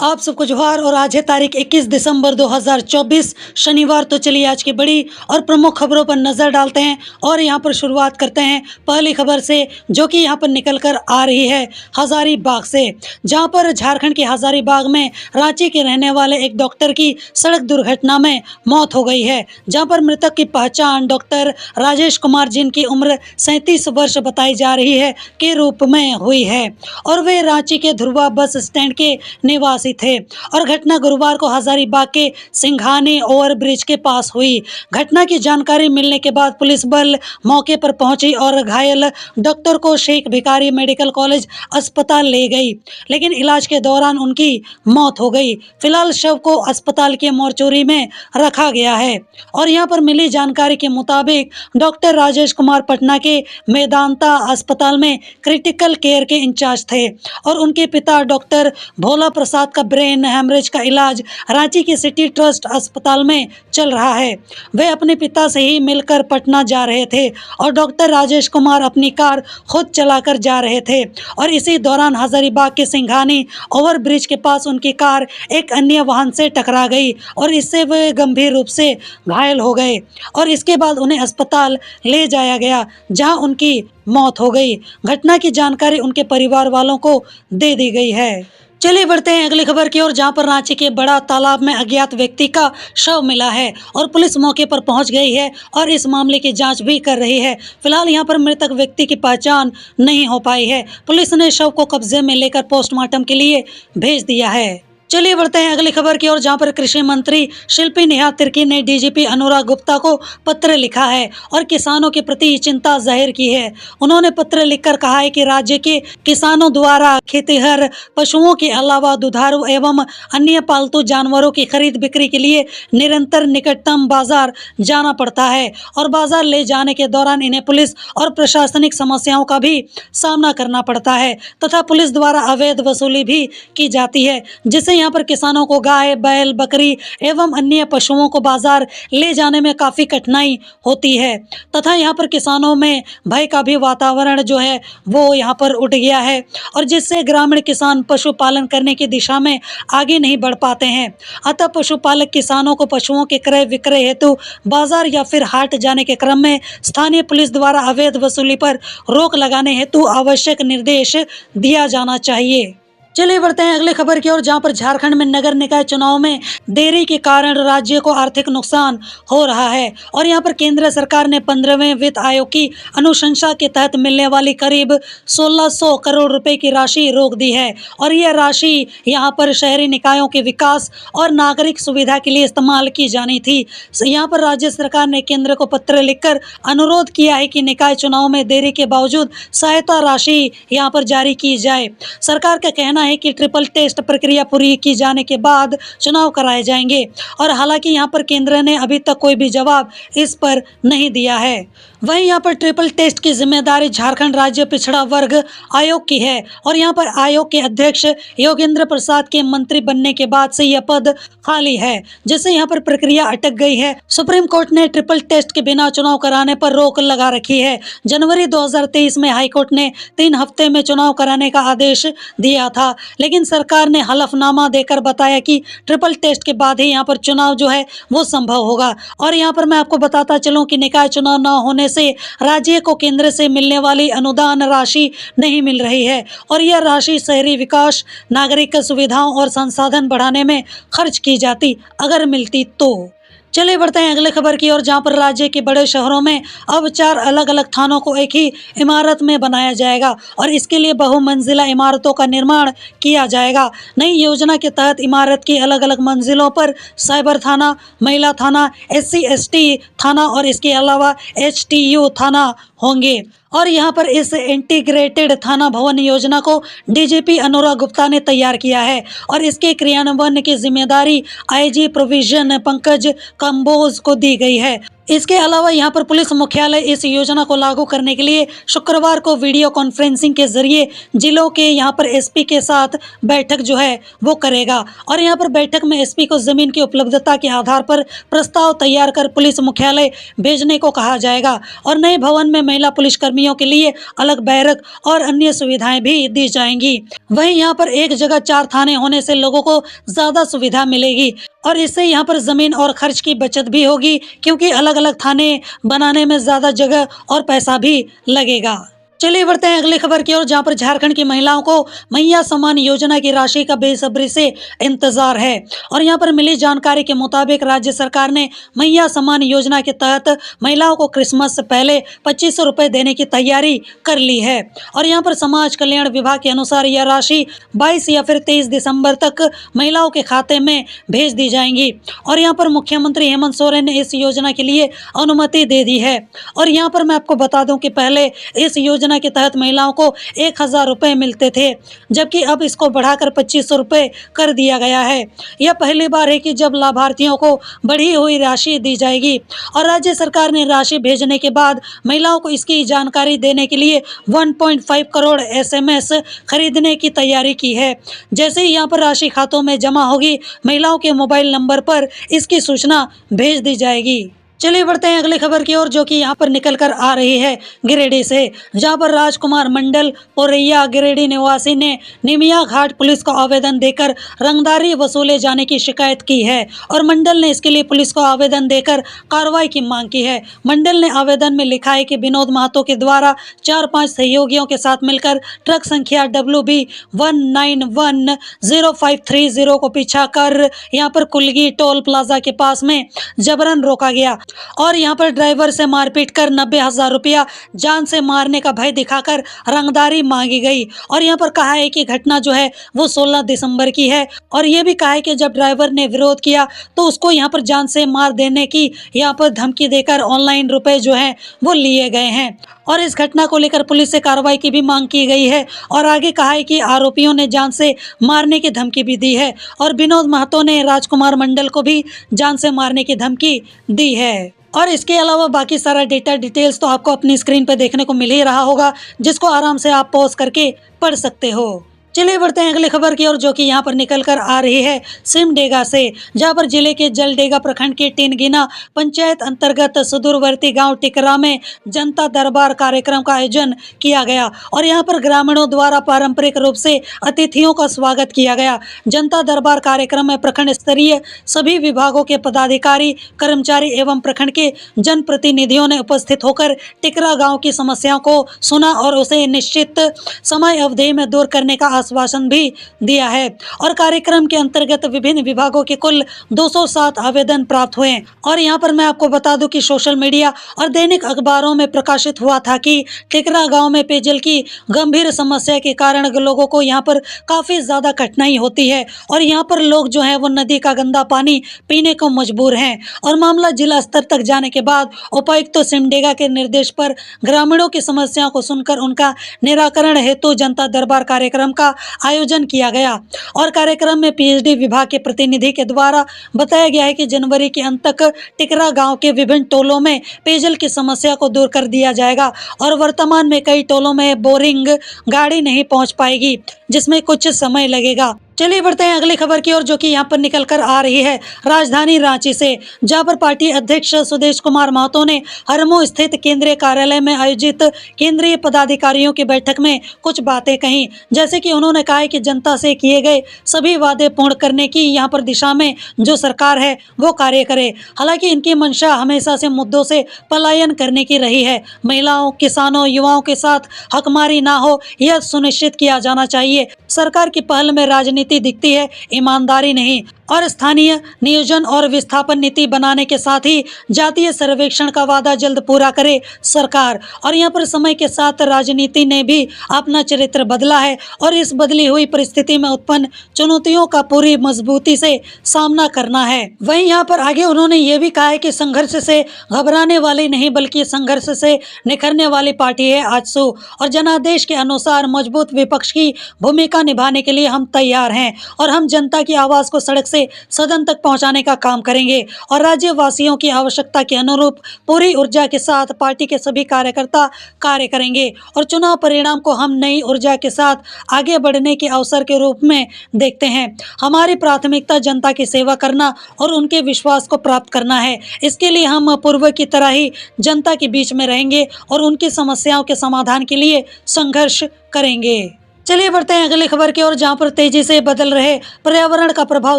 आप सबको जोहार। और आज है तारीख 21 दिसंबर 2024 शनिवार। तो चलिए आज की बड़ी और प्रमुख खबरों पर नज़र डालते हैं और यहां पर शुरुआत करते हैं पहली खबर से, जो कि यहां पर निकल कर आ रही है हज़ारीबाग से, जहां पर झारखंड के हज़ारीबाग में रांची के रहने वाले एक डॉक्टर की सड़क दुर्घटना में मौत हो गई है। जहां पर मृतक की पहचान डॉक्टर राजेश कुमार, जिनकी उम्र 37 वर्ष बताई जा रही है, के रूप में हुई है और वे रांची के ध्रुवा बस स्टैंड के निवासी थे। और घटना गुरुवार को हज़ारीबाग के सिंघानी ओवरब्रिज के पास हुई। घटना की जानकारी मिलने के बाद पुलिस बल मौके पर पहुंची और घायल डॉक्टर को शेख भिखारी मेडिकल कॉलेज अस्पताल ले गई, लेकिन इलाज के दौरान उनकी मौत हो गई। फिलहाल शव को अस्पताल के मोर्चरी में रखा गया है। और यहां पर मिली जानकारी के मुताबिक डॉक्टर राजेश कुमार पटना के मेदांता अस्पताल में क्रिटिकल केयर के इंचार्ज थे और उनके पिता डॉक्टर भोला प्रसाद का ब्रेन हेमरेज का इलाज रांची के सिटी ट्रस्ट अस्पताल में चल रहा है। वे अपने पिता से ही मिलकर पटना जा रहे थे और डॉक्टर राजेश कुमार अपनी कार खुद चलाकर जा रहे थे और इसी दौरान हज़ारीबाग के सिंघानी ओवरब्रिज के पास उनकी कार एक अन्य वाहन से टकरा गई और इससे वे गंभीर रूप से घायल हो गए और इसके बाद उन्हें अस्पताल ले जाया गया, जहां उनकी मौत हो गई। घटना की जानकारी उनके परिवार वालों को दे दी गई है। चलिए बढ़ते हैं अगली खबर की ओर, जहां पर रांची के बड़ा तालाब में अज्ञात व्यक्ति का शव मिला है और पुलिस मौके पर पहुंच गई है और इस मामले की जांच भी कर रही है। फिलहाल यहां पर मृतक व्यक्ति की पहचान नहीं हो पाई है। पुलिस ने शव को कब्जे में लेकर पोस्टमार्टम के लिए भेज दिया है। चलिए बढ़ते हैं अगली खबर की ओर, जहां पर कृषि मंत्री शिल्पी नेहा तिर्की ने डीजीपी अनुराग गुप्ता को पत्र लिखा है और किसानों के प्रति चिंता जाहिर की है। उन्होंने पत्र लिखकर कहा है कि राज्य के किसानों द्वारा खेतिहर पशुओं के अलावा दुधारू एवं अन्य पालतू जानवरों की खरीद बिक्री के लिए निरंतर निकटतम बाजार जाना पड़ता है और बाजार ले जाने के दौरान इन्हें पुलिस और प्रशासनिक समस्याओं का भी सामना करना पड़ता है तथा पुलिस द्वारा अवैध वसूली भी की जाती है, जिससे यहाँ पर किसानों को गाय, बैल, बकरी एवं अन्य पशुओं को बाजार ले जाने में काफ़ी कठिनाई होती है तथा यहाँ पर किसानों में भय का भी वातावरण जो है वो यहाँ पर उठ गया है और जिससे ग्रामीण किसान पशुपालन करने की दिशा में आगे नहीं बढ़ पाते हैं। अतः पशुपालक किसानों को पशुओं के क्रय विक्रय हेतु बाजार या फिर हाट जाने के क्रम में स्थानीय पुलिस द्वारा अवैध वसूली पर रोक लगाने हेतु आवश्यक निर्देश दिया जाना चाहिए। चलिए बढ़ते हैं अगली खबर की ओर, जहां पर झारखंड में नगर निकाय चुनाव में देरी के कारण राज्य को आर्थिक नुकसान हो रहा है और यहां पर केंद्र सरकार ने 15वें वित्त आयोग की अनुशंसा के तहत मिलने वाली करीब 1600 करोड़ रुपए की राशि रोक दी है और यह राशि यहां पर शहरी निकायों के विकास और नागरिक सुविधा के लिए इस्तेमाल की जानी थी। यहां पर राज्य सरकार ने केंद्र को पत्र लिखकर अनुरोध किया है कि निकाय चुनाव में देरी के बावजूद सहायता राशि यहां पर जारी की जाए। सरकार का कहना है कि ट्रिपल टेस्ट प्रक्रिया पूरी की जाने के बाद चुनाव कराए जाएंगे और हालांकि यहां पर केंद्र ने अभी तक कोई भी जवाब इस पर नहीं दिया है। वहीं यहां पर ट्रिपल टेस्ट की जिम्मेदारी झारखंड राज्य पिछड़ा वर्ग आयोग की है और यहां पर आयोग के अध्यक्ष योगेंद्र प्रसाद के मंत्री बनने के बाद से यह पद खाली है, जिससे यहां पर प्रक्रिया अटक गई है। सुप्रीम कोर्ट ने ट्रिपल टेस्ट के बिना चुनाव कराने पर रोक लगा रखी है। जनवरी 2023 में हाईकोर्ट ने 3 हफ्ते में चुनाव कराने का आदेश दिया था, लेकिन सरकार ने हलफनामा देकर बताया कि ट्रिपल टेस्ट के बाद ही यहाँ पर चुनाव जो है वो संभव होगा। और यहाँ पर मैं आपको बताता चलूँ कि निकाय चुनाव न होने से राज्य को केंद्र से मिलने वाली अनुदान राशि नहीं मिल रही है और यह राशि शहरी विकास, नागरिक सुविधाओं और संसाधन बढ़ाने में खर्च की जाती अगर मिलती तो। चलिए बढ़ते हैं अगले खबर की ओर, जहां पर राज्य के बड़े शहरों में अब 4 अलग अलग थानों को एक ही इमारत में बनाया जाएगा और इसके लिए बहुमंजिला इमारतों का निर्माण किया जाएगा। नई योजना के तहत इमारत की अलग अलग मंजिलों पर साइबर थाना, महिला थाना, SC/ST थाना और इसके अलावा HTU थाना होंगे और यहाँ पर इस इंटीग्रेटेड थाना भवन योजना को डीजीपी अनुराग गुप्ता ने तैयार किया है और इसके क्रियान्वयन की जिम्मेदारी IG प्रोविजन पंकज कंबोज को दी गई है। इसके अलावा यहाँ पर पुलिस मुख्यालय इस योजना को लागू करने के लिए शुक्रवार को वीडियो कॉन्फ्रेंसिंग के जरिए जिलों के यहाँ पर एसपी के साथ बैठक जो है वो करेगा और यहाँ पर बैठक में एसपी को जमीन की उपलब्धता के आधार पर प्रस्ताव तैयार कर पुलिस मुख्यालय भेजने को कहा जाएगा और नए भवन में महिला पुलिसकर्मियों के लिए अलग बैरक और अन्य सुविधाएं भी दी जाएंगी। वहीं यहाँ पर एक जगह 4 थाने होने से लोगों को ज्यादा सुविधा मिलेगी और इससे यहाँ पर जमीन और खर्च की बचत भी होगी, क्योंकि अलग अलग थाने बनाने में ज्यादा जगह और पैसा भी लगेगा। चलिए बढ़ते हैं अगली खबर की ओर, जहां पर झारखंड की महिलाओं को मैया सम्मान योजना की राशि का बेसब्री से इंतजार है और यहां पर मिली जानकारी के मुताबिक राज्य सरकार ने मैया सम्मान योजना के तहत महिलाओं को क्रिसमस से पहले 2500 रुपये देने की तैयारी कर ली है और यहां पर समाज कल्याण विभाग के अनुसार यह राशि 22 या फिर 23 दिसंबर तक महिलाओं के खाते में भेज दी जाएंगी और यहाँ पर मुख्यमंत्री हेमंत सोरेन ने इस योजना के लिए अनुमति दे दी है। और यहाँ पर मैं आपको बता दूं कि पहले इस योजना के तहत महिलाओं को 1000 रुपये मिलते थे, जबकि अब इसको बढ़ाकर 2500 रुपये कर दिया गया है। यह पहली बार है कि जब लाभार्थियों को बढ़ी हुई राशि दी जाएगी और राज्य सरकार ने राशि भेजने के बाद महिलाओं को इसकी जानकारी देने के लिए 1.5 करोड़ SMS खरीदने की तैयारी की है। जैसे ही यहाँ पर राशि खातों में जमा होगी, महिलाओं के मोबाइल नंबर पर इसकी सूचना भेज दी जाएगी। चलिए बढ़ते हैं अगली खबर की ओर, जो कि यहाँ पर निकल कर आ रही है गिरिडीह से, जहाँ पर राजकुमार मंडल पोरैया गिरिडीह निवासी ने निमिया घाट पुलिस को आवेदन देकर रंगदारी वसूले जाने की शिकायत की है और मंडल ने इसके लिए पुलिस को आवेदन देकर कार्रवाई की मांग की है। मंडल ने आवेदन में लिखा है कि विनोद महतो के द्वारा 4-5 सहयोगियों के साथ मिलकर ट्रक संख्या WB 1910530 को पीछा कर यहाँ पर कुलगी टोल प्लाजा के पास में जबरन रोका गया और यहाँ पर ड्राइवर से मारपीट कर 90,000 रुपया जान से मारने का भय दिखाकर रंगदारी मांगी गई। और यहाँ पर कहा है कि घटना जो है वो 16 दिसंबर की है और ये भी कहा है कि जब ड्राइवर ने विरोध किया तो उसको यहाँ पर जान से मार देने की यहाँ पर धमकी देकर ऑनलाइन रुपए जो है वो लिए गए हैं और इस घटना को लेकर पुलिस से कार्रवाई की भी मांग की गई है। और आगे कहा है कि आरोपियों ने जान से मारने की धमकी भी दी है और विनोद महतो ने राजकुमार मंडल को भी जान से मारने की धमकी दी है। और इसके अलावा बाकी सारा डेटा डिटेल्स तो आपको अपनी स्क्रीन पर देखने को मिल ही रहा होगा, जिसको आराम से आप पॉज करके पढ़ सकते हो। चलिए बढ़ते हैं अगली खबर की ओर, जो कि यहाँ पर निकल कर आ रही है सिमडेगा से, जहाँ पर जिले के जलडेगा प्रखंड के टीनगिना पंचायत अंतर्गत सुदूरवर्ती गांव टिकरा में जनता दरबार कार्यक्रम का आयोजन किया गया और यहाँ पर ग्रामीणों द्वारा पारंपरिक रूप से अतिथियों का स्वागत किया गया। जनता दरबार कार्यक्रम में प्रखंड स्तरीय सभी विभागों के पदाधिकारी, कर्मचारी एवं प्रखंड के जनप्रतिनिधियों ने उपस्थित होकर टिकरा गाँव की समस्याओं को सुना और उसे निश्चित समय अवधि में दूर करने का आश्वासन भी दिया है। और कार्यक्रम के अंतर्गत विभिन्न विभागों के कुल 207 आवेदन प्राप्त हुए और यहाँ पर मैं आपको बता दूं कि सोशल मीडिया और दैनिक अखबारों में प्रकाशित हुआ था कि टिकरा गांव में पेयजल की गंभीर समस्या के कारण लोगों को यहाँ पर काफी ज्यादा कठिनाई होती है और यहाँ पर लोग जो है वो नदी का गंदा पानी पीने को मजबूर हैं। और मामला जिला स्तर तक जाने के बाद उपायुक्त सिमडेगा के निर्देश पर ग्रामीणों की समस्याओं को सुनकर उनका निराकरण हेतु जनता दरबार कार्यक्रम का आयोजन किया गया। और कार्यक्रम में PhD विभाग के प्रतिनिधि के द्वारा बताया गया है कि जनवरी के अंत तक टिकरा गांव के विभिन्न टोलों में पेयजल की समस्या को दूर कर दिया जाएगा और वर्तमान में कई टोलों में बोरिंग गाड़ी नहीं पहुंच पाएगी, जिसमें कुछ समय लगेगा। चलिए बढ़ते हैं अगली खबर की ओर, जो कि यहाँ पर निकल कर आ रही है राजधानी रांची से, जहाँ पर पार्टी अध्यक्ष सुदेश कुमार महतो ने हरमो स्थित केंद्रीय कार्यालय में आयोजित केंद्रीय पदाधिकारियों की बैठक में कुछ बातें कही। जैसे कि उन्होंने कहा है कि जनता से किए गए सभी वादे पूर्ण करने की यहाँ पर दिशा में जो सरकार है वो कार्य करे। हालांकि इनकी मंशा हमेशा से मुद्दों से पलायन करने की रही है। महिलाओं, किसानों, युवाओं के साथ हकमारी ना हो, यह सुनिश्चित किया जाना चाहिए। सरकार की पहल में राजनीति दिखती है, ईमानदारी नहीं। और स्थानीय नियोजन और विस्थापन नीति बनाने के साथ ही जातीय सर्वेक्षण का वादा जल्द पूरा करे सरकार। और यहाँ पर समय के साथ राजनीति ने भी अपना चरित्र बदला है और इस बदली हुई परिस्थिति में उत्पन्न चुनौतियों का पूरी मजबूती से सामना करना है। वहीं यहाँ पर आगे उन्होंने ये भी कहा है कि संघर्ष से घबराने वाली नहीं बल्कि संघर्ष से निखरने वाली पार्टी है आजसू और जनादेश के अनुसार मजबूत विपक्ष की भूमिका निभाने के लिए हम तैयार तैयार हैं और हम जनता की आवाज़ को सड़क से सदन तक पहुंचाने का काम करेंगे और राज्यवासियों की आवश्यकता के अनुरूप पूरी ऊर्जा के साथ पार्टी के सभी कार्यकर्ता कार्य करेंगे और चुनाव परिणाम को हम नई ऊर्जा के साथ आगे बढ़ने के अवसर के रूप में देखते हैं। हमारी प्राथमिकता जनता की सेवा करना और उनके विश्वास को प्राप्त करना है। इसके लिए हम पूर्व की तरह ही जनता के बीच में रहेंगे और उनकी समस्याओं के समाधान के लिए संघर्ष करेंगे। चलिए बढ़ते हैं अगली खबर की ओर, जहां पर तेजी से बदल रहे पर्यावरण का प्रभाव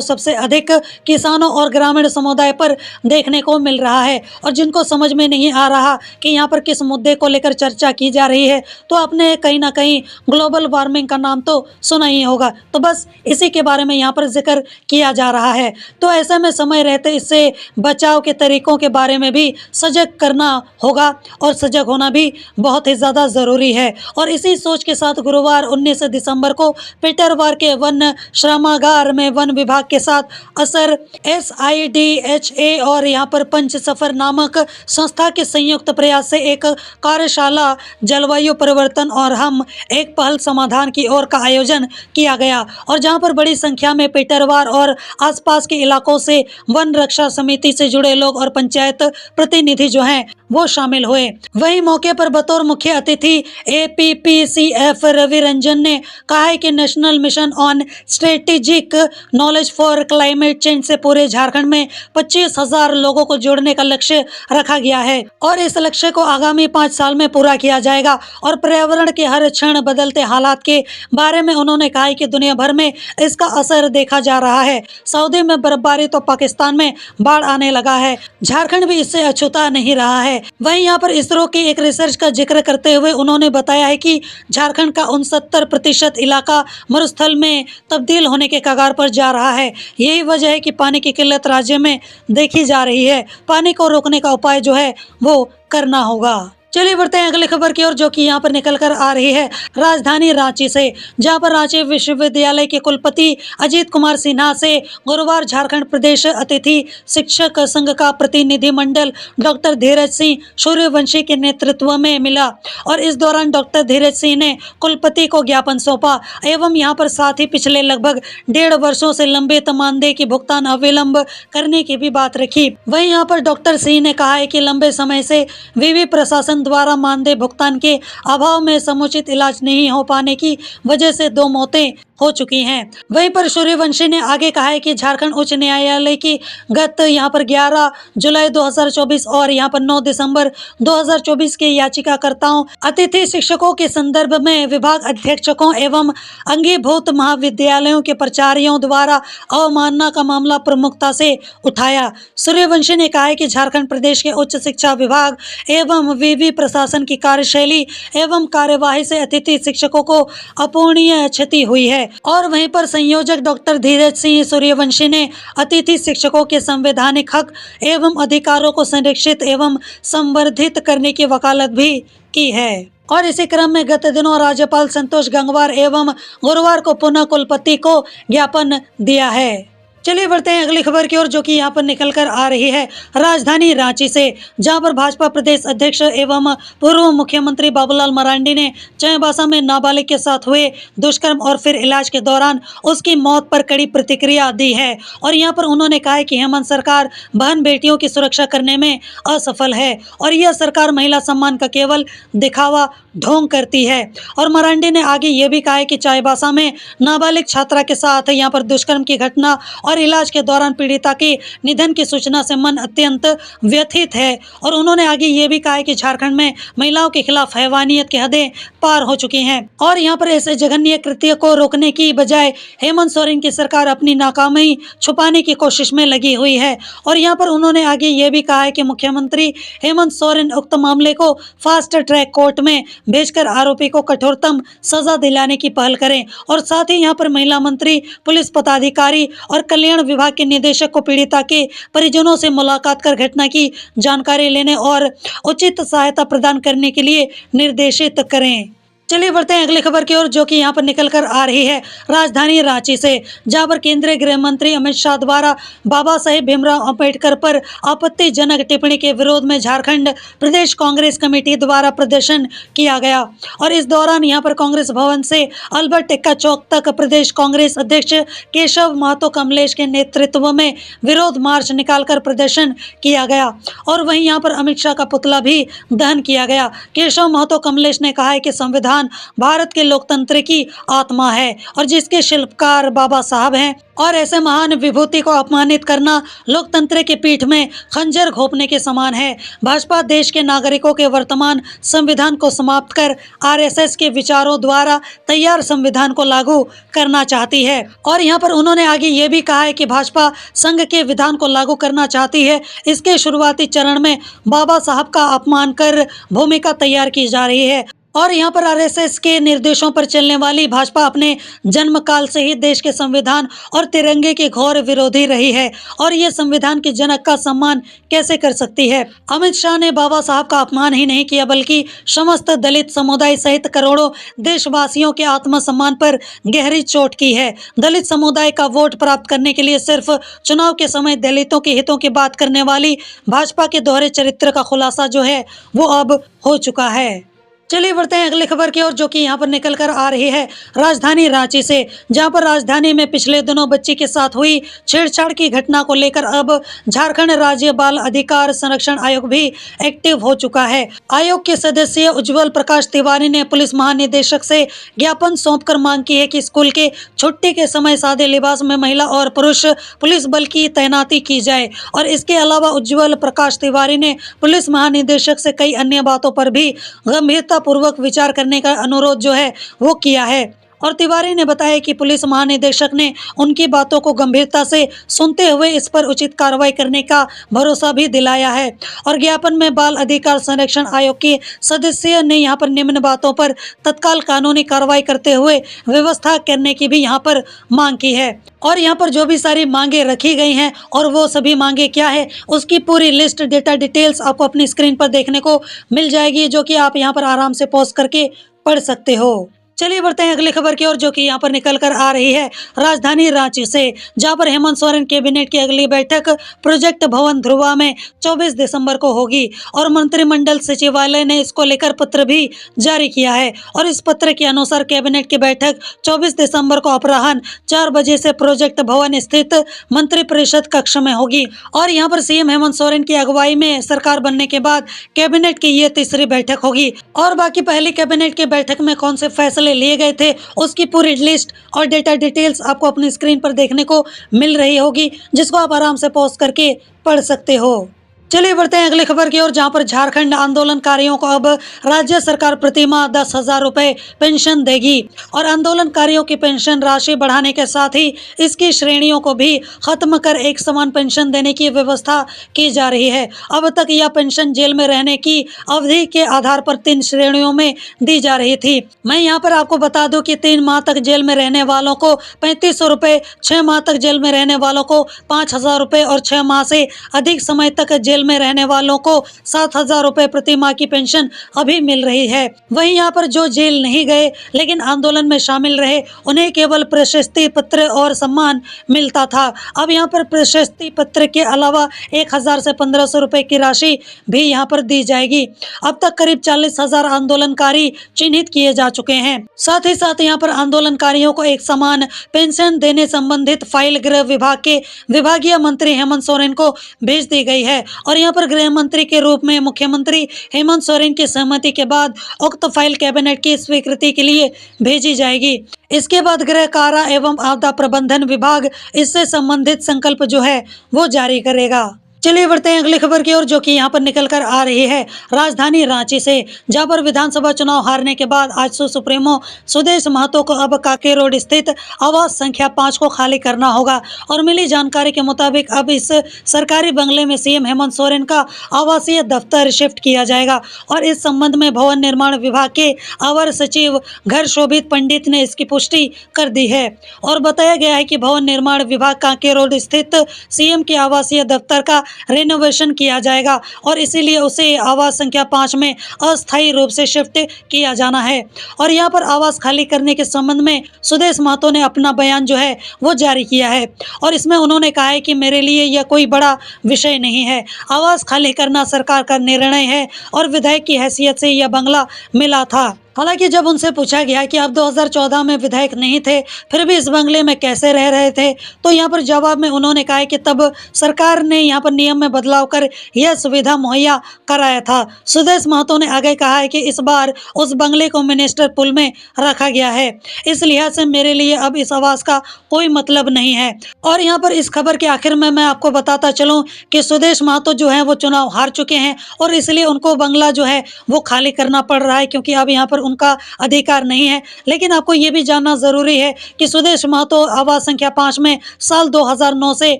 सबसे अधिक किसानों और ग्रामीण समुदाय पर देखने को मिल रहा है और जिनको समझ में नहीं आ रहा कि यहां पर किस मुद्दे को लेकर चर्चा की जा रही है, तो आपने कहीं ना कहीं ग्लोबल वार्मिंग का नाम तो सुना ही होगा। तो बस इसी के बारे में यहाँ पर जिक्र किया जा रहा है। तो ऐसे में समय रहते इससे बचाव के तरीकों के बारे में भी सजग करना होगा और सजग होना भी बहुत ही ज़्यादा ज़रूरी है। और इसी सोच के साथ गुरुवार 19 दिसंबर को पीटरवार के वन श्रमागार में वन विभाग के साथ असर SIDHA और यहाँ पर पंच सफर नामक संस्था के संयुक्त प्रयास से एक कार्यशाला जलवायु परिवर्तन और हम एक पहल समाधान की ओर का आयोजन किया गया और जहाँ पर बड़ी संख्या में पीटरवार और आसपास के इलाकों से वन रक्षा समिति से जुड़े लोग और पंचायत प्रतिनिधि जो हैं वो शामिल हुए। वहीं मौके पर बतौर मुख्य अतिथि APPCF रवि रंजन ने कहा है कि national mission on strategic knowledge for climate change से पूरे झारखंड में 25,000 लोगों को जोड़ने का लक्ष्य रखा गया है और इस लक्ष्य को आगामी 5 साल में पूरा किया जाएगा। और पर्यावरण के हर क्षण बदलते हालात के बारे में उन्होंने कहा है कि दुनिया भर में इसका असर देखा जा रहा है। सऊदी में बर्फबारी तो पाकिस्तान में बाढ़ आने लगा है, झारखंड भी इससे अछूता नहीं रहा है। वहीं यहाँ पर इसरो की एक रिसर्च का जिक्र करते हुए उन्होंने बताया है कि झारखंड का 69% इलाका मरुस्थल में तब्दील होने के कगार पर जा रहा है। यही वजह है कि पानी की किल्लत राज्य में देखी जा रही है। पानी को रोकने का उपाय जो है वो करना होगा। चलिए बढ़ते हैं अगली खबर की ओर, जो कि यहाँ पर निकल कर आ रही है राजधानी रांची से, जहाँ पर रांची विश्वविद्यालय के कुलपति अजीत कुमार सिन्हा से गुरुवार झारखंड प्रदेश अतिथि शिक्षक संघ का प्रतिनिधिमंडल डॉक्टर धीरज सिंह सूर्यवंशी के नेतृत्व में मिला और इस दौरान डॉक्टर धीरज सिंह ने कुलपति को ज्ञापन सौंपा एवं यहाँ पर साथ ही पिछले लगभग 1.5 वर्षों से लंबित मानदेय की भुगतान अविलंब करने की भी बात रखी। वहीं यहाँ पर डॉक्टर सिंह ने कहा है कि लंबे समय से विवि प्रशासन द्वारा मानदेय भुगतान के अभाव में समुचित इलाज नहीं हो पाने की वजह से 2 मौतें हो चुकी हैं। वहीं पर सूर्यवंशी ने आगे कहा है कि झारखंड उच्च न्यायालय की गत यहाँ पर 11 जुलाई 2024 और यहाँ पर 9 दिसंबर 2024 के याचिकाकर्ताओं अतिथि शिक्षकों के संदर्भ में विभाग अध्यक्षकों एवं अंगीभूत महाविद्यालयों के प्राचार्यों द्वारा अवमानना का मामला प्रमुखता से उठाया। सूर्यवंशी ने कहा है कि झारखंड प्रदेश के उच्च शिक्षा विभाग एवं विवि प्रशासन की कार्यशैली एवं कार्यवाही से अतिथि शिक्षकों को अपूरणीय क्षति हुई है। और वहीं पर संयोजक डॉक्टर धीरज सिंह सूर्यवंशी ने अतिथि शिक्षकों के संवैधानिक हक एवं अधिकारों को संरक्षित एवं संवर्धित करने की वकालत भी की है। और इसी क्रम में गत दिनों राज्यपाल संतोष गंगवार एवं गुरुवार को पुनः कुलपति को ज्ञापन दिया है। चलिए बढ़ते हैं अगली खबर की ओर, जो कि यहाँ पर निकल कर आ रही है राजधानी रांची से, जहाँ पर भाजपा प्रदेश अध्यक्ष एवं पूर्व मुख्यमंत्री बाबूलाल मरांडी ने चाईबासा में नाबालिग के साथ हुए दुष्कर्म और फिर इलाज के दौरान उसकी मौत पर कड़ी प्रतिक्रिया दी है। और यहाँ पर उन्होंने कहा है कि हेमंत सरकार बहन बेटियों की सुरक्षा करने में असफल है और यह सरकार महिला सम्मान का केवल दिखावा ढोंग करती है। और मरांडी ने आगे ये भी कहा है कि चाईबासा में नाबालिग छात्रा के साथ यहाँ पर दुष्कर्म की घटना और इलाज के दौरान पीड़िता के निधन की सूचना से मन अत्यंत व्यथित है। और उन्होंने आगे ये भी कहा है कि झारखंड में महिलाओं के खिलाफ हैवानियत की हदें पार हो चुकी हैं और यहाँ पर ऐसे जघन्य कृत्य को रोकने की बजाय हेमंत सोरेन की सरकार अपनी नाकामी छुपाने की कोशिश में लगी हुई है। और यहाँ पर उन्होंने आगे ये भी कहा है कि मुख्यमंत्री हेमंत सोरेन उक्त मामले को फास्ट ट्रैक कोर्ट में भेजकर आरोपी को कठोरतम सजा दिलाने की पहल करें। और साथ ही यहाँ पर महिला मंत्री, पुलिस पदाधिकारी और कल्याण विभाग के निदेशक को पीड़िता के परिजनों से मुलाकात कर घटना की जानकारी लेने और उचित सहायता प्रदान करने के लिए निर्देशित करें। चलिए बढ़ते हैं अगली खबर की ओर, जो कि यहाँ पर निकल कर आ रही है राजधानी रांची से, जहां पर केंद्रीय गृह मंत्री अमित शाह द्वारा बाबा साहेब भीमराव अंबेडकर पर आपत्तिजनक टिप्पणी के विरोध में झारखंड प्रदेश कांग्रेस कमेटी द्वारा प्रदर्शन किया गया। और इस दौरान यहां पर कांग्रेस भवन से अल्बर्ट एक्का चौक तक प्रदेश कांग्रेस अध्यक्ष केशव महतो कमलेश के नेतृत्व में विरोध मार्च निकालकर प्रदर्शन किया गया। और वहीं यहाँ पर अमित शाह का पुतला भी दहन किया गया। केशव महतो कमलेश ने कहा है कि संविधान भारत के लोकतंत्र की आत्मा है और जिसके शिल्पकार बाबा साहब हैं, और ऐसे महान विभूति को अपमानित करना लोकतंत्र की पीठ में खंजर घोंपने के समान है। भाजपा देश के नागरिकों के वर्तमान संविधान को समाप्त कर आरएसएस के विचारों द्वारा तैयार संविधान को लागू करना चाहती है। और यहाँ पर उन्होंने आगे ये भी कहा है कि भाजपा संघ के विधान को लागू करना चाहती है। इसके शुरुआती चरण में बाबा साहब का अपमान कर भूमिका तैयार की जा रही है। और यहाँ पर आरएसएस के निर्देशों पर चलने वाली भाजपा अपने जन्म काल से ही देश के संविधान और तिरंगे की घोर विरोधी रही है, और ये संविधान के जनक का सम्मान कैसे कर सकती है। अमित शाह ने बाबा साहब का अपमान ही नहीं किया, बल्कि समस्त दलित समुदाय सहित करोड़ों देशवासियों के आत्मसम्मान पर गहरी चोट की है। दलित समुदाय का वोट प्राप्त करने के लिए सिर्फ चुनाव के समय दलितों के हितों की बात करने वाली भाजपा के दोहरे चरित्र का खुलासा जो है वो अब हो चुका है। चलिए बढ़ते हैं अगली खबर की ओर, जो कि यहाँ पर निकल कर आ रही है राजधानी रांची से, जहाँ पर राजधानी में पिछले दिनों बच्ची के साथ हुई छेड़छाड़ की घटना को लेकर अब झारखंड राज्य बाल अधिकार संरक्षण आयोग भी एक्टिव हो चुका है। आयोग के सदस्य उज्जवल प्रकाश तिवारी ने पुलिस महानिदेशक से ज्ञापन सौंपकर मांग की है कि स्कूल के छुट्टी के समय सादे लिबास में महिला और पुरुष पुलिस बल की तैनाती की जाए। और इसके अलावा उज्जवल प्रकाश तिवारी ने पुलिस महानिदेशक से कई अन्य बातों पर भी गंभीरता पूर्वक विचार करने का अनुरोध जो है वो किया है। और तिवारी ने बताया कि पुलिस महानिदेशक ने उनकी बातों को गंभीरता से सुनते हुए इस पर उचित कार्रवाई करने का भरोसा भी दिलाया है। और ज्ञापन में बाल अधिकार संरक्षण आयोग के सदस्य ने यहाँ पर निम्न बातों पर तत्काल कानूनी कार्रवाई करते हुए व्यवस्था करने की भी यहाँ पर मांग की है। और यहाँ पर जो भी सारी मांगे रखी गई हैं और वो सभी मांगे क्या है उसकी पूरी लिस्ट, डेटा डिटेल्स आपको अपनी स्क्रीन पर देखने को मिल जाएगी, जो कि आप यहाँ पर आराम से पॉज करके पढ़ सकते हो। चलिए बढ़ते हैं अगली खबर की ओर, जो कि यहाँ पर निकल कर आ रही है राजधानी रांची से, जहाँ पर हेमंत सोरेन कैबिनेट की अगली बैठक प्रोजेक्ट भवन ध्रुवा में 24 दिसंबर को होगी। और मंत्रिमंडल सचिवालय ने इसको लेकर पत्र भी जारी किया है। और इस पत्र के अनुसार कैबिनेट की बैठक 24 दिसंबर को अपराह्न 4 बजे से प्रोजेक्ट भवन स्थित मंत्रिपरिषद कक्ष में होगी। और यहाँ पर सीएम हेमंत सोरेन की अगुवाई में सरकार बनने के बाद कैबिनेट की ये तीसरी बैठक होगी। और बाकी पहली कैबिनेट की बैठक में कौन से फैसले लिए गए थे उसकी पूरी लिस्ट और डेटा डिटेल्स आपको अपनी स्क्रीन पर देखने को मिल रही होगी, जिसको आप आराम से पॉज करके पढ़ सकते हो। चलिए बढ़ते हैं अगली खबर की ओर, जहां पर झारखंड आंदोलनकारियों को अब राज्य सरकार प्रतिमाह 10,000 रुपए पेंशन देगी। और आंदोलनकारियों की पेंशन राशि बढ़ाने के साथ ही इसकी श्रेणियों को भी खत्म कर एक समान पेंशन देने की व्यवस्था की जा रही है। अब तक यह पेंशन जेल में रहने की अवधि के आधार पर 3 श्रेणियों में दी जा रही थी। मैं यहाँ पर आपको बता दूं कि 3 माह तक जेल में रहने वालों को 3500 रुपये, 6 माह तक जेल में रहने वालों को 5,000 रुपये और 6 माह से अधिक समय तक जेल में रहने वालों को 7,000 रुपए प्रति माह की पेंशन अभी मिल रही है। वहीं यहाँ पर जो जेल नहीं गए लेकिन आंदोलन में शामिल रहे उन्हें केवल प्रशस्ति पत्र और सम्मान मिलता था। अब यहाँ पर प्रशस्ति पत्र के अलावा 1,000 से 1,500 रुपए की राशि भी यहाँ पर दी जाएगी। अब तक करीब 40,000 आंदोलनकारी चिन्हित किए जा चुके हैं। साथ ही साथ यहाँ पर आंदोलनकारियों को एक समान पेंशन देने संबंधित फाइल गृह विभाग के विभागीय मंत्री हेमंत सोरेन को भेज दी गई है। और यहाँ पर गृह मंत्री के रूप में मुख्यमंत्री हेमंत सोरेन की सहमति के बाद उक्त फाइल कैबिनेट की स्वीकृति के लिए भेजी जाएगी। इसके बाद गृह कारा एवं आपदा प्रबंधन विभाग इससे संबंधित संकल्प जो है वो जारी करेगा। चलिए बढ़ते हैं अगली खबर की ओर, जो कि यहाँ पर निकल कर आ रही है राजधानी रांची से, जहाँ पर विधानसभा चुनाव हारने के बाद आजसू सुप्रीमो सुदेश महतो को अब काके रोड स्थित आवास संख्या 5 को खाली करना होगा। और मिली जानकारी के मुताबिक अब इस सरकारी बंगले में सीएम हेमंत सोरेन का आवासीय दफ्तर शिफ्ट किया जाएगा। और इस संबंध में भवन निर्माण विभाग के अवर सचिव घर शोभित पंडित ने इसकी पुष्टि कर दी है। और बताया गया है कि भवन निर्माण विभाग काके रोड स्थित सीएम के आवासीय दफ्तर का रेनोवेशन किया जाएगा और इसीलिए उसे आवास संख्या 5 में अस्थायी रूप से शिफ्ट किया जाना है। और यहाँ पर आवास खाली करने के संबंध में सुदेश महतो ने अपना बयान जो है वो जारी किया है और इसमें उन्होंने कहा है कि मेरे लिए यह कोई बड़ा विषय नहीं है। आवास खाली करना सरकार का निर्णय है और विधायक की हैसियत से यह बंगला मिला था। हालांकि जब उनसे पूछा गया कि आप 2014 में विधायक नहीं थे, फिर भी इस बंगले में कैसे रह रहे थे, तो यहाँ पर जवाब में उन्होंने कहा कि तब सरकार ने यहाँ पर नियम में बदलाव कर यह सुविधा मुहैया कराया था। सुदेश महतो ने आगे कहा है कि इस बार उस बंगले को मिनिस्टर पुल में रखा गया है, इस लिहाज से मेरे लिए अब इस आवास का कोई मतलब नहीं है। और यहाँ पर इस खबर के आखिर में मैं आपको बताता चलूँ कि सुदेश महतो जो है वो चुनाव हार चुके हैं और इसलिए उनको बंगला जो है वो खाली करना पड़ रहा है, क्योंकि अब यहाँ पर उनका अधिकार नहीं है। लेकिन आपको ये भी जानना जरूरी है कि सुदेश महतो आवास संख्या 5 में साल 2009 से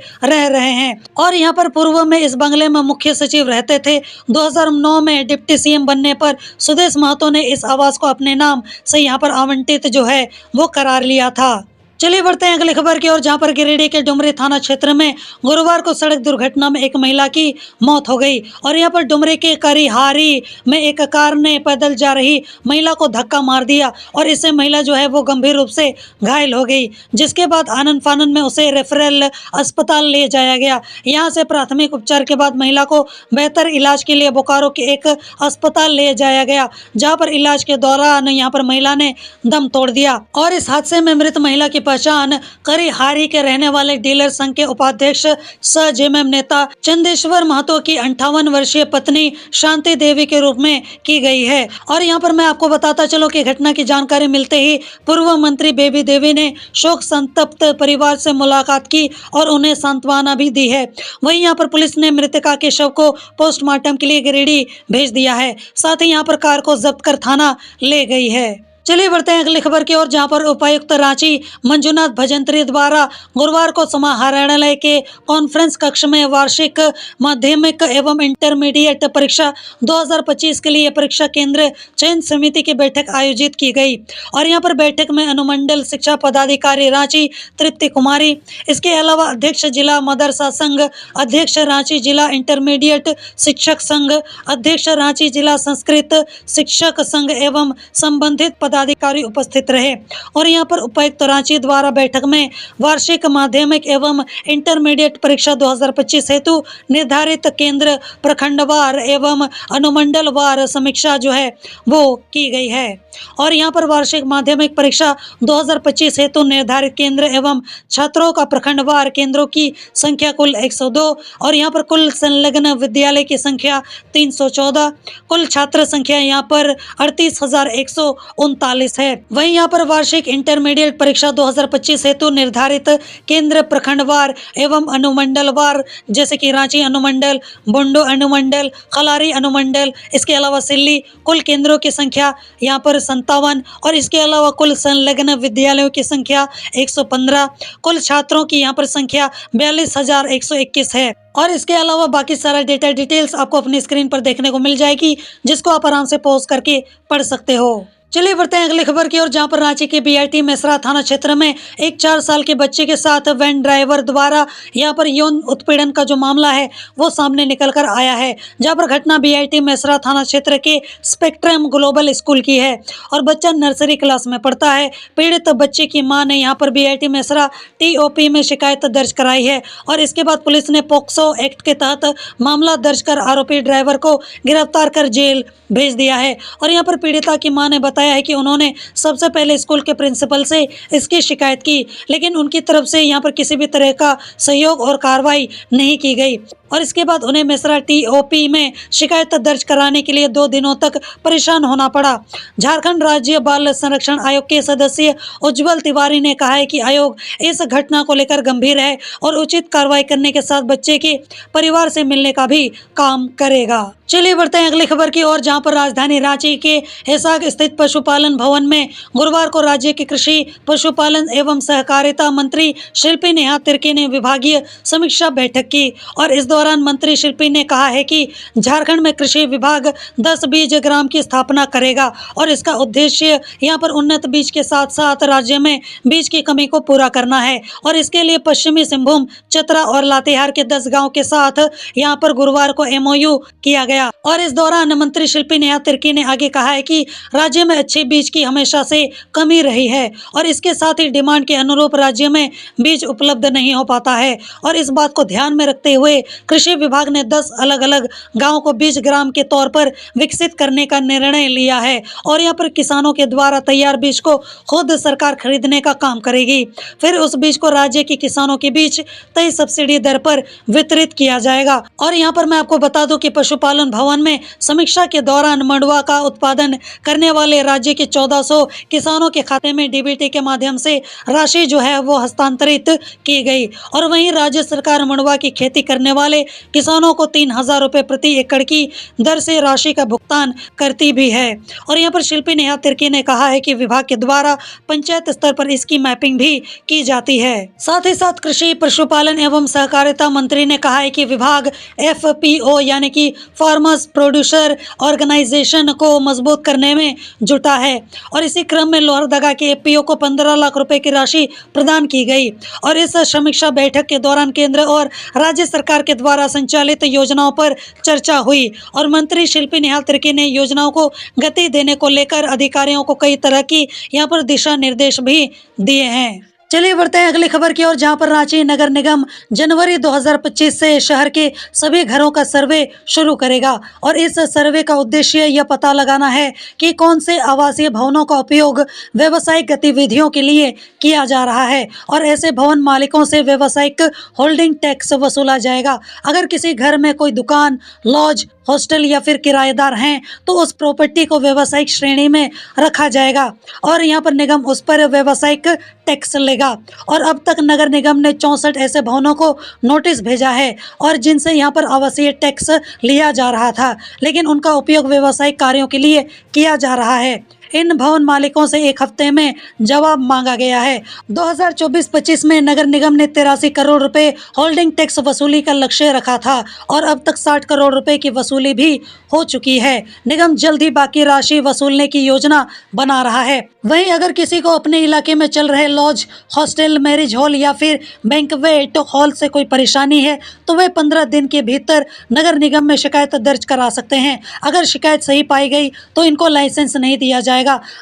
रह रहे हैं और यहाँ पर पूर्व में इस बंगले में मुख्य सचिव रहते थे। 2009 में डिप्टी सीएम बनने पर सुदेश महतो ने इस आवास को अपने नाम से यहाँ पर आवंटित जो है वो करार लिया था। चलिए बढ़ते हैं अगली खबर की ओर, जहां पर गिरिडीह के डुमरी थाना क्षेत्र में गुरुवार को सड़क दुर्घटना में एक महिला की मौत हो गई और यहां पर डुमरी के करिहारी में एक कार ने पैदल जा रही महिला को धक्का मार दिया और इससे महिला जो है वो गंभीर रूप से घायल हो गई, जिसके बाद आनन फानन में उसे रेफरल अस्पताल ले जाया गया। यहाँ से प्राथमिक उपचार के बाद महिला को बेहतर इलाज के लिए बोकारो के एक अस्पताल ले जाया गया, जहाँ पर इलाज के दौरान यहाँ पर महिला ने दम तोड़ दिया और इस हादसे में मृत महिला की पहचान करिहारी के रहने वाले डीलर संघ के उपाध्यक्ष सह जेएमएम नेता चंदेश्वर महतो की 58 वर्षीय पत्नी शांति देवी के रूप में की गई है। और यहाँ पर मैं आपको बताता चलो कि घटना की जानकारी मिलते ही पूर्व मंत्री बेबी देवी ने शोक संतप्त परिवार से मुलाकात की और उन्हें सांत्वना भी दी है। वहीं यहाँ पर पुलिस ने मृतका के शव को पोस्टमार्टम के लिए गिरिडीह भेज दिया है, साथ ही यहाँ पर कार को जब्त कर थाना ले गई है। चलिए बढ़ते हैं अगली खबर की ओर, जहां पर उपायुक्त रांची मंजुनाथ भजंत्री द्वारा गुरुवार को समाहरणालय के कॉन्फ्रेंस कक्ष में वार्षिक माध्यमिक एवं इंटरमीडिएट परीक्षा 2025 के लिए परीक्षा केंद्र चयन समिति की बैठक आयोजित की गई और यहां पर बैठक में अनुमंडल शिक्षा पदाधिकारी रांची तृप्ति कुमारी, इसके अलावा अध्यक्ष जिला मदरसा संघ, अध्यक्ष रांची जिला इंटरमीडिएट शिक्षक संघ, अध्यक्ष रांची जिला संस्कृत शिक्षक संघ एवं संबंधित पदाधिकारी उपस्थित रहे। और यहां पर उपायुक्त रांची द्वारा बैठक में वार्षिक माध्यमिक एवं इंटरमीडिएट परीक्षा 2025 हेतु निर्धारित केंद्र प्रखंडवार एवं अनुमंडलवार समीक्षा जो है वो की गई है। और यहां पर वार्षिक माध्यमिक परीक्षा 2025 हेतु निर्धारित केंद्र एवं छात्रों का प्रखंडवार केंद्रों की संख्या कुल 102 और यहां पर कुल संलग्न विद्यालय की संख्या 314, कुल छात्र संख्या यहां पर 38,139 है। वहीं यहां पर वार्षिक इंटरमीडिएट परीक्षा 2025 हेतु निर्धारित केंद्र प्रखंडवार एवं अनुमंडलवार जैसे कि रांची अनुमंडल, बुंडू अनुमंडल, खलारी अनुमंडल, इसके अलावा सिल्ली, कुल केंद्रों की संख्या यहाँ पर 57 और इसके अलावा कुल संलग्न विद्यालयों की संख्या 115, कुल छात्रों की यहाँ पर संख्या 42,121 है। और इसके अलावा बाकी सारा डिटेल्स आपको अपनी स्क्रीन पर देखने को मिल जाएगी, जिसको आप आराम से पॉज करके पढ़ सकते हो। चलिए बढ़ते हैं अगली खबर की ओर, जहां पर रांची के बीआईटी मेसरा थाना क्षेत्र में एक 4 साल के बच्चे के साथ वैन ड्राइवर द्वारा यहां पर यौन उत्पीड़न का जो मामला है वो सामने निकल कर आया है, जहां पर घटना बीआईटी मेसरा थाना क्षेत्र के स्पेक्ट्रम ग्लोबल स्कूल की है और बच्चा नर्सरी क्लास में पढ़ता है। पीड़ित बच्चे की मां ने यहां पर बीआईटी मेसरा टीओपी में शिकायत दर्ज कराई है और इसके बाद पुलिस ने पोक्सो एक्ट के तहत मामला दर्ज कर आरोपी ड्राइवर को गिरफ्तार कर जेल भेज दिया है। और यहाँ पर पीड़िता की मां ने बताया है कि उन्होंने सबसे पहले स्कूल के प्रिंसिपल से इसकी शिकायत की, लेकिन उनकी तरफ से यहाँ पर किसी भी तरह का सहयोग और कार्रवाई नहीं की गई और इसके बाद उन्हें मेसरा टीओपी में शिकायत दर्ज कराने के लिए 2 दिनों तक परेशान होना पड़ा। झारखंड राज्य बाल संरक्षण आयोग के सदस्य उज्जवल तिवारी ने कहा है कि आयोग इस घटना को लेकर गंभीर है और उचित कार्रवाई करने के साथ बच्चे के परिवार से मिलने का भी काम करेगा। चलिए बढ़ते हैं अगली खबर की ओर, जहां पर राजधानी रांची के हिसार स्थित पशुपालन भवन में गुरुवार को राज्य के कृषि, पशुपालन एवं सहकारिता मंत्री शिल्पी नेहा तिर्की ने विभागीय समीक्षा बैठक की और इस दौरान मंत्री शिल्पी ने कहा है कि झारखंड में कृषि विभाग 10 बीज ग्राम की स्थापना करेगा और इसका उद्देश्य यहां पर उन्नत बीज के साथ साथ राज्य में बीज की कमी को पूरा करना है और इसके लिए पश्चिमी सिंहभूम, चतरा और लातेहार के 10 गाँव के साथ यहाँ पर गुरुवार को MOU किया गया। और इस दौरान मंत्री शिल्पी नेहा तिर्की ने आगे कहा है कि राज्य में अच्छे बीज की हमेशा से कमी रही है और इसके साथ ही डिमांड के अनुरूप राज्य में बीज उपलब्ध नहीं हो पाता है और इस बात को ध्यान में रखते हुए कृषि विभाग ने 10 अलग अलग गाँव को बीज ग्राम के तौर पर विकसित करने का निर्णय लिया है और यहाँ पर किसानों के द्वारा तैयार बीज को खुद सरकार खरीदने का काम करेगी। फिर उस बीज को राज्य के किसानों के बीच तय सब्सिडी दर पर वितरित किया जाएगा। और यहाँ पर मैं आपको बता दूं कि पशुपालन भवन में समीक्षा के दौरान मंडुआ का उत्पादन करने वाले राज्य के 1400 किसानों के खाते में DBT के माध्यम से राशि जो है वो हस्तांतरित की गई और वहीं राज्य सरकार मंडुआ की खेती करने वाले किसानों को 3000 रुपये प्रति एकड़ की दर से राशि का भुगतान करती भी है। और यहाँ पर शिल्पी नेहा तिर्की ने कहा है कि विभाग के द्वारा पंचायत स्तर पर इसकी मैपिंग भी की जाती है। साथ ही साथ कृषि, पशुपालन एवं सहकारिता मंत्री ने कहा है कि विभाग FPO यानी कि फार्मर्स प्रोड्यूसर ऑर्गेनाइजेशन को मजबूत करने में जुटा है और इसी क्रम में लोहरदगा के FPO को 15 लाख रुपए की राशि प्रदान की गई। और इस समीक्षा बैठक के दौरान केंद्र और राज्य सरकार के द्वारा संचालित योजनाओं पर चर्चा हुई और मंत्री शिल्पी नेहा तिर्की ने योजनाओं को गति देने को लेकर अधिकारियों को कई तरह की यहाँ पर दिशा निर्देश भी दिए हैं। चलिए बढ़ते हैं अगली खबर की ओर, जहां पर रांची नगर निगम जनवरी 2025 से शहर के सभी घरों का सर्वे शुरू करेगा और इस सर्वे का उद्देश्य यह पता लगाना है कि कौन से आवासीय भवनों का उपयोग व्यावसायिक गतिविधियों के लिए किया जा रहा है और ऐसे भवन मालिकों से व्यावसायिक होल्डिंग टैक्स वसूला जाएगा। अगर किसी घर में कोई दुकान, लॉज, हॉस्टल या फिर किराएदार हैं तो उस प्रॉपर्टी को व्यावसायिक श्रेणी में रखा जाएगा और यहाँ पर निगम उस पर व्यावसायिक टैक्स लेगा। और अब तक नगर निगम ने 64 ऐसे भवनों को नोटिस भेजा है और जिनसे यहाँ पर आवासीय टैक्स लिया जा रहा था, लेकिन उनका उपयोग व्यावसायिक कार्यों के लिए किया जा रहा है। इन भवन मालिकों से 1 हफ्ते में जवाब मांगा गया है। 2024-25 में नगर निगम ने 83 करोड़ रुपए होल्डिंग टैक्स वसूली का लक्ष्य रखा था और अब तक 60 करोड़ रुपए की वसूली भी हो चुकी है। निगम जल्द ही बाकी राशि वसूलने की योजना बना रहा है। वहीं अगर किसी को अपने इलाके में चल रहे लॉज, हॉस्टल, मैरिज हॉल या फिर बैंक्वेट हॉल से कोई परेशानी है तो वे 15 दिन के भीतर नगर निगम में शिकायत दर्ज करा सकते हैं। अगर शिकायत सही पाई गई तो इनको लाइसेंस नहीं दिया जाएगा।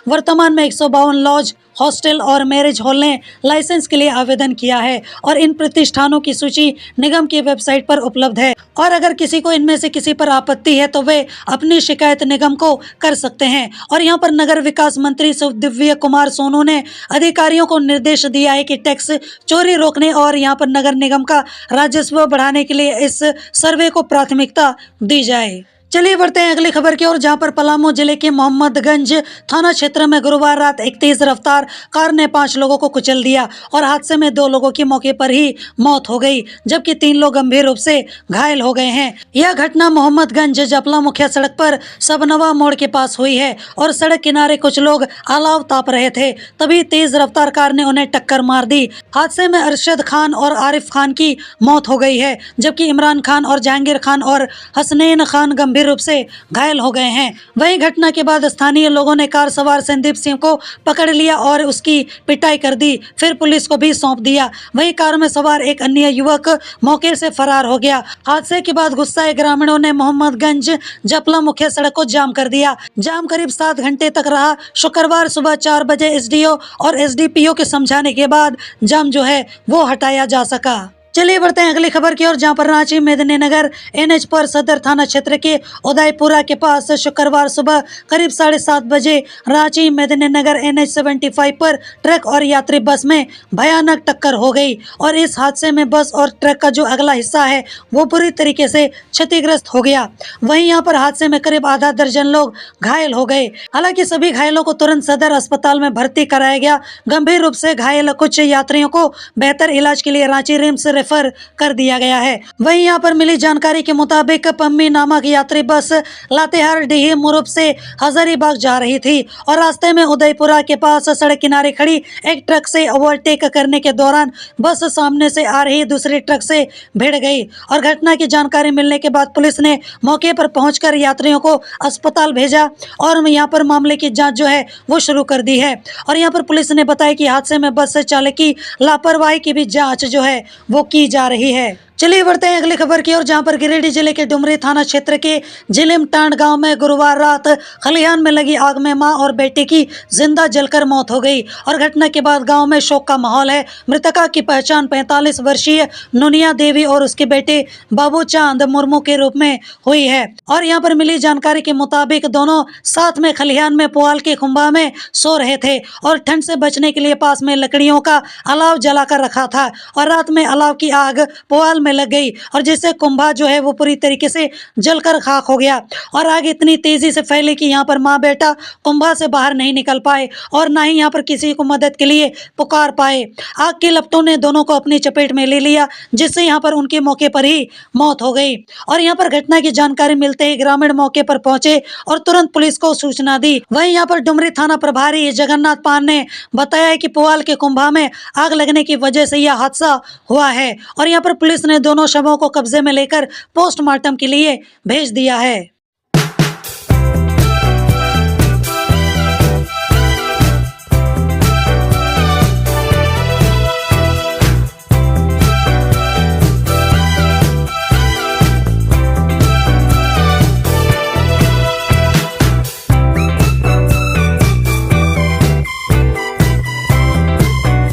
वर्तमान में 152 लॉज, हॉस्टल और मैरिज हॉल ने लाइसेंस के लिए आवेदन किया है और इन प्रतिष्ठानों की सूची निगम की वेबसाइट पर उपलब्ध है और अगर किसी को इनमें से किसी पर आपत्ति है तो वे अपनी शिकायत निगम को कर सकते हैं। और यहाँ पर नगर विकास मंत्री दिव्य कुमार सोनू ने अधिकारियों को निर्देश दिया है कि टैक्स चोरी रोकने और यहाँ पर नगर निगम का राजस्व बढ़ाने के लिए इस सर्वे को प्राथमिकता दी जाए। चलिए बढ़ते हैं अगली खबर की ओर, जहां पर पलामू जिले के मोहम्मदगंज थाना क्षेत्र में गुरुवार रात एक तेज रफ्तार कार ने 5 लोगों को कुचल दिया और हादसे में 2 लोगों की मौके पर ही मौत हो गई जबकि 3 लोग गंभीर रूप से घायल हो गए हैं। यह घटना मोहम्मदगंज जपला मुख्य सड़क पर सबनवा मोड़ के पास हुई है और सड़क किनारे कुछ लोग अलाव ताप रहे थे, तभी तेज रफ्तार कार ने उन्हें टक्कर मार दी। हादसे में अरशद खान और आरिफ खान की मौत हो गई है जबकि इमरान खान और जहांगीर खान और हसनैन खान गंभीर रूप से घायल हो गए हैं। वहीं घटना के बाद स्थानीय लोगों ने कार सवार संदीप सिंह को पकड़ लिया और उसकी पिटाई कर दी, फिर पुलिस को भी सौंप दिया। वहीं कार में सवार एक अन्य युवक मौके से फरार हो गया। हादसे के बाद गुस्साए ग्रामीणों ने मोहम्मदगंज जपला मुख्य सड़क को जाम कर दिया। जाम करीब 7 घंटे तक रहा। शुक्रवार सुबह 4 बजे SDO और SDPO के समझाने के बाद जाम जो है वो हटाया जा सका। चलिए बढ़ते हैं अगली खबर की ओर, जहां पर रांची मेदिनीनगर NH पर सदर थाना क्षेत्र के उदयपुरा के पास शुक्रवार सुबह करीब 7:30 बजे रांची मेदिनीनगर NH 75 पर ट्रक और यात्री बस में भयानक टक्कर हो गई और इस हादसे में बस और ट्रक का जो अगला हिस्सा है वो बुरी तरीके से क्षतिग्रस्त हो गया। वहीं यहाँ पर हादसे में करीब आधा दर्जन लोग घायल हो गए। हालांकि सभी घायलों को तुरंत सदर अस्पताल में भर्ती कराया गया। गंभीर रूप से घायल कुछ यात्रियों को बेहतर इलाज के लिए रांची रिम्स रेफर कर दिया गया है। वहीं यहाँ पर मिली जानकारी के मुताबिक पम्मी नामक यात्री बस लातेहार डीही मुरुप से हजारीबाग जा रही थी और रास्ते में उदयपुरा के पास सड़क किनारे खड़ी एक ट्रक से ओवरटेक करने के दौरान बस सामने से आ रही दूसरी ट्रक से भिड़ गई और घटना की जानकारी मिलने के बाद पुलिस ने मौके पर पहुंचकर यात्रियों को अस्पताल भेजा और यहाँ पर मामले की जांच जो है वो शुरू कर दी है। और यहाँ पर पुलिस ने बताया कि हादसे में बस चालक की लापरवाही की भी जांच जो है वो की जा रही है। चलिए बढ़ते हैं अगली खबर की ओर, जहां पर गिरिडीह जिले के डुमरी थाना क्षेत्र के जिलिमटांड गांव में गुरुवार रात खलिहान में लगी आग में मां और बेटे की जिंदा जलकर मौत हो गई और घटना के बाद गांव में शोक का माहौल है। मृतका की पहचान 45 वर्षीय नुनिया देवी और उसके बेटे बाबू चांद मुर्मू के रूप में हुई है। और यहां पर मिली जानकारी के मुताबिक दोनों साथ में खलिहान में पुआल के खुंबा में सो रहे थे और ठंड से बचने के लिए पास में लकड़ियों का अलाव जलाकर रखा था और रात में अलाव की आग पुआल लग गई और जिससे कुंभा जो है वो पूरी तरीके से जलकर खाक हो गया और आग इतनी तेजी से फैली कि यहाँ पर माँ बेटा कुंभा से बाहर नहीं निकल पाए और ना ही यहाँ पर किसी को मदद के लिए पुकार पाए। आग की लपटों ने दोनों को अपनी चपेट में ले लिया जिससे यहाँ पर उनके मौके पर ही मौत हो गई। और यहाँ पर घटना की जानकारी मिलते ही ग्रामीण मौके पर पहुंचे और तुरंत पुलिस को सूचना दी। वहीं यहाँ पर डुमरी थाना प्रभारी जगन्नाथ पान ने बताया कि पुआल के कुंभा में आग लगने की वजह से यह हादसा हुआ है और यहाँ पर पुलिस ने दोनों शवों को कब्जे में लेकर पोस्टमार्टम के लिए भेज दिया है।